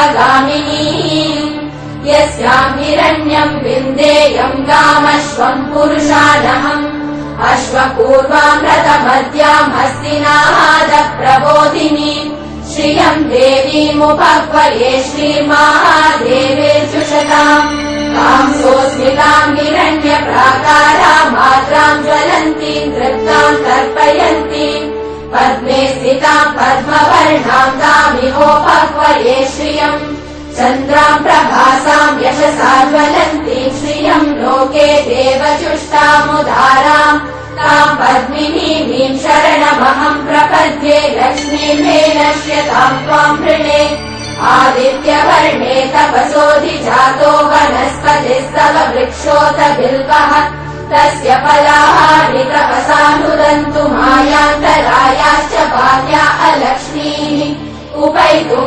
सर्वगामिनीम् यस्याम् हिरण्यम् विन्देयम् गामश्वम् पुरुषानहम् अश्वपूर्वाम् रथमद्याम् हस्तिनादप्रबोधिनी श्रियम् देवीमुपह्वये श्रीर्महादेवीर्जुषताम् ताम् सोऽस्मिताम् हिरण्यप्राकाराम् मात्राम् ज्वलन्तीम् तृप्ताम् तर्पयन्तीम् पद्मे स्थिताम् पद्मवर्णाम् तामिहोपह्वये श्रियम् चन्द्राम् प्रभासाम् यशसा ज्वलन्तीम् श्रियम् लोके देवजुष्टामुदाराम् ताम् पद्मिनीम् शरणमहम् प्रपद्ये लक्ष्मीम् मे नश्यताम् त्वाम् वृणे आदित्यवर्णे तपसोऽधिजातो वनस्पतिस्तव वृक्षोत बिल्वः तस्य फलाहारि तपसानुदन्तु मायान्तरायाश्च बाल्या अलक्ष्मीः उपैतु